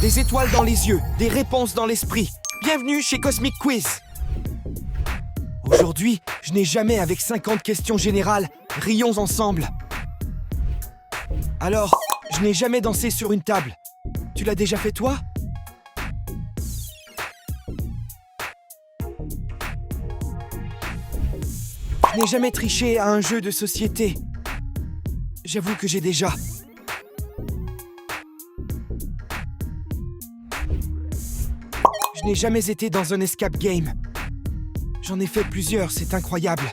des étoiles dans les yeux, des réponses dans l'esprit. Bienvenue chez Cosmic Quiz. Aujourd'hui, je n'ai jamais avec 50 questions générales. Rions ensemble. Alors, je n'ai jamais dansé sur une table. Tu l'as déjà fait toi? Je n'ai jamais triché à un jeu de société. J'avoue que j'ai déjà. Je n'ai jamais été dans un escape game. J'en ai fait plusieurs, c'est incroyable.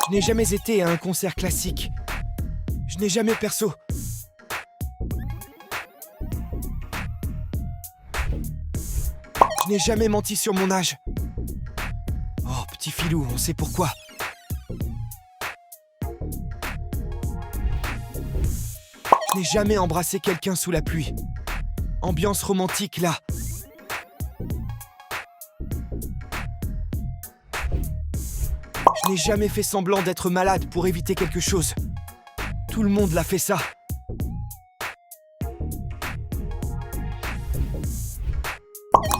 Je n'ai jamais été à un concert classique. Je n'ai jamais perso. Je n'ai jamais menti sur mon âge. Oh, petit filou, on sait pourquoi. Je n'ai jamais embrassé quelqu'un sous la pluie. Ambiance romantique, là. Je n'ai jamais fait semblant d'être malade pour éviter quelque chose. Tout le monde l'a fait ça.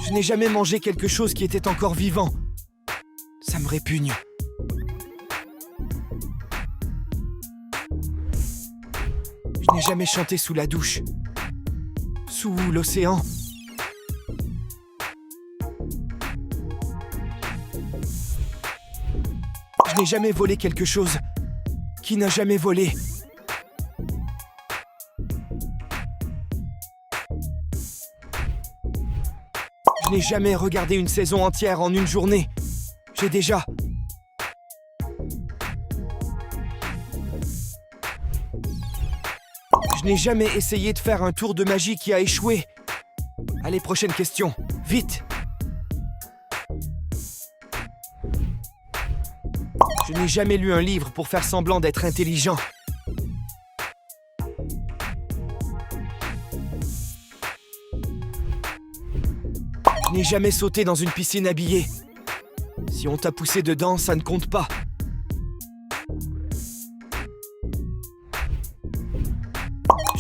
Je n'ai jamais mangé quelque chose qui était encore vivant. Ça me répugne. Je n'ai jamais chanté sous la douche. Sous l'océan. Je n'ai jamais volé quelque chose. Qui n'a jamais volé? Je n'ai jamais regardé une saison entière en une journée. J'ai déjà. Je n'ai jamais essayé de faire un tour de magie qui a échoué. Allez, prochaine question. Vite! Je n'ai jamais lu un livre pour faire semblant d'être intelligent. Je n'ai jamais sauté dans une piscine habillée. Si on t'a poussé dedans, ça ne compte pas.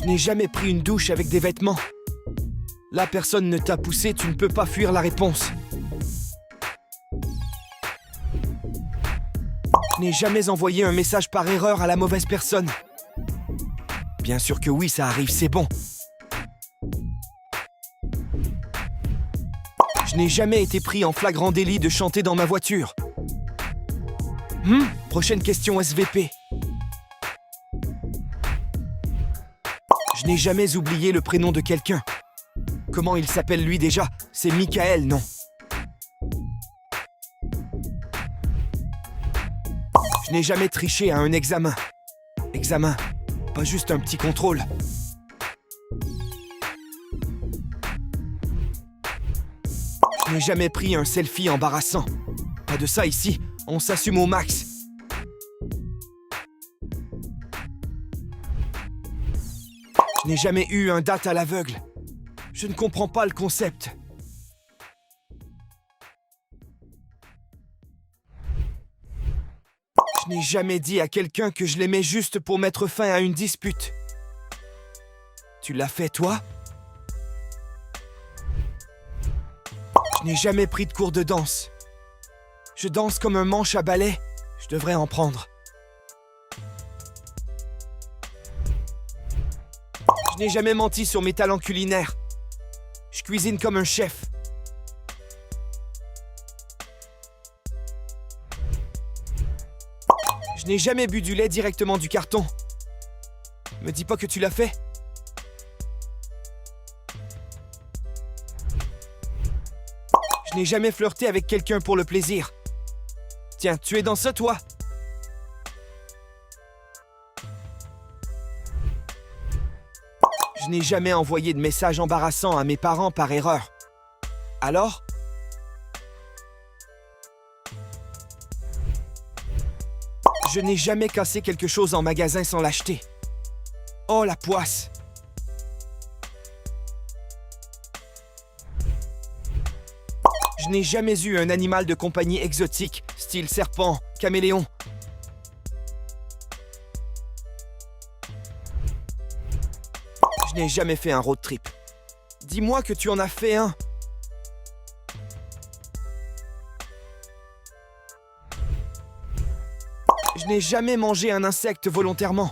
Je n'ai jamais pris une douche avec des vêtements. Là, personne ne t'a poussé, tu ne peux pas fuir la réponse. Je n'ai jamais envoyé un message par erreur à la mauvaise personne. Bien sûr que oui, ça arrive, c'est bon. Je n'ai jamais été pris en flagrant délit de chanter dans ma voiture. Prochaine question SVP. Je n'ai jamais oublié le prénom de quelqu'un. Comment il s'appelle lui déjà? C'est Michael, non? Je n'ai jamais triché à un examen. Examen, pas juste un petit contrôle. Je n'ai jamais pris un selfie embarrassant. Pas de ça ici, on s'assume au max. Je n'ai jamais eu un date à l'aveugle. Je ne comprends pas le concept. Je n'ai jamais dit à quelqu'un que je l'aimais juste pour mettre fin à une dispute. Tu l'as fait, toi? Je n'ai jamais pris de cours de danse. Je danse comme un manche à balai. Je devrais en prendre. Je n'ai jamais menti sur mes talents culinaires. Je cuisine comme un chef. Je n'ai jamais bu du lait directement du carton. Me dis pas que tu l'as fait. Je n'ai jamais flirté avec quelqu'un pour le plaisir. Tiens, tu es dans ça, toi? Je n'ai jamais envoyé de message embarrassant à mes parents par erreur. Alors? Je n'ai jamais cassé quelque chose en magasin sans l'acheter. Oh, la poisse! Je n'ai jamais eu un animal de compagnie exotique, style serpent, caméléon. Je n'ai jamais fait un road trip. Dis-moi que tu en as fait un. Je n'ai jamais mangé un insecte volontairement.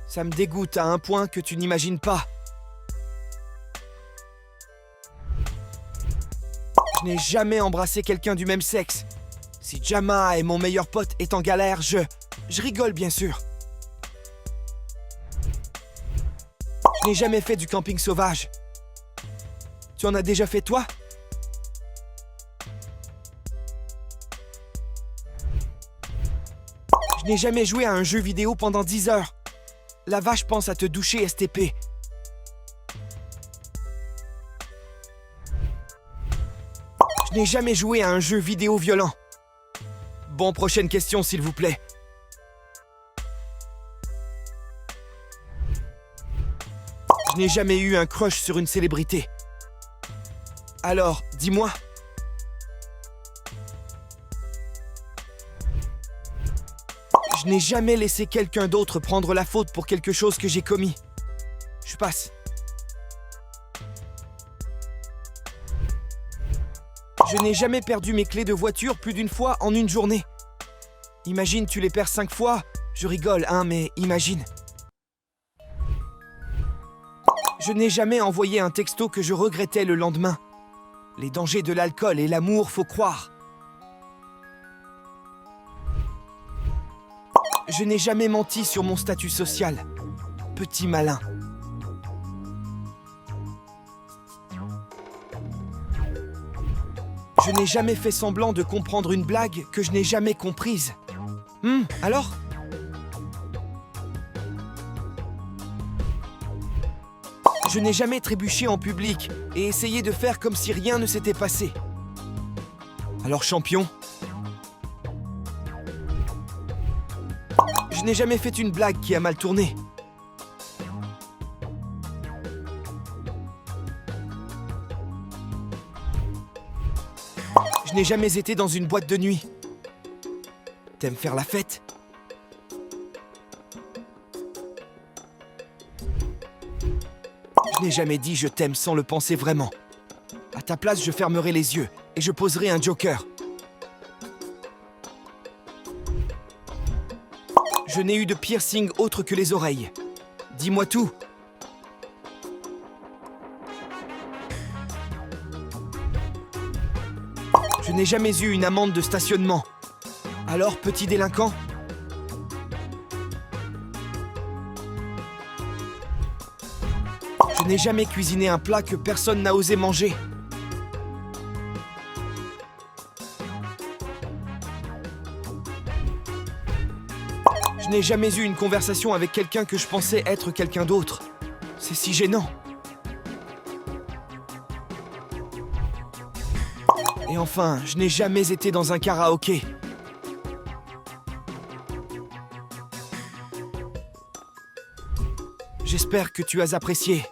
Ça me dégoûte à un point que tu n'imagines pas. Je n'ai jamais embrassé quelqu'un du même sexe. Si Jama et mon meilleur pote est en galère, je rigole bien sûr. Je n'ai jamais fait du camping sauvage. Tu en as déjà fait toi? Je n'ai jamais joué à un jeu vidéo pendant 10 heures. La vache pense à te doucher, STP. Je n'ai jamais joué à un jeu vidéo violent. Bon, prochaine question, s'il vous plaît. Je n'ai jamais eu un crush sur une célébrité. Alors, dis-moi. Je n'ai jamais laissé quelqu'un d'autre prendre la faute pour quelque chose que j'ai commis. Je passe. Je n'ai jamais perdu mes clés de voiture plus d'une fois en une journée. Imagine, tu les perds 5 fois. Je rigole, hein, mais imagine. Je n'ai jamais envoyé un texto que je regrettais le lendemain. Les dangers de l'alcool et l'amour, faut croire. Je n'ai jamais menti sur mon statut social. Petit malin. Je n'ai jamais fait semblant de comprendre une blague que je n'ai jamais comprise. Alors? Je n'ai jamais trébuché en public et essayé de faire comme si rien ne s'était passé. Alors, champion? Je n'ai jamais fait une blague qui a mal tourné. Je n'ai jamais été dans une boîte de nuit. T'aimes faire la fête? Je n'ai jamais dit je t'aime sans le penser vraiment. À ta place, je fermerai les yeux et je poserai un joker. Je n'ai eu de piercing autre que les oreilles. Dis-moi tout. Je n'ai jamais eu une amende de stationnement. Alors, petit délinquant? Je n'ai jamais cuisiné un plat que personne n'a osé manger. Je n'ai jamais eu une conversation avec quelqu'un que je pensais être quelqu'un d'autre. C'est si gênant. Et enfin, je n'ai jamais été dans un karaoké. J'espère que tu as apprécié.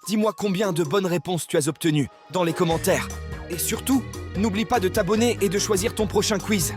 Dis-moi combien de bonnes réponses tu as obtenues dans les commentaires. Et surtout, n'oublie pas de t'abonner et de choisir ton prochain quiz.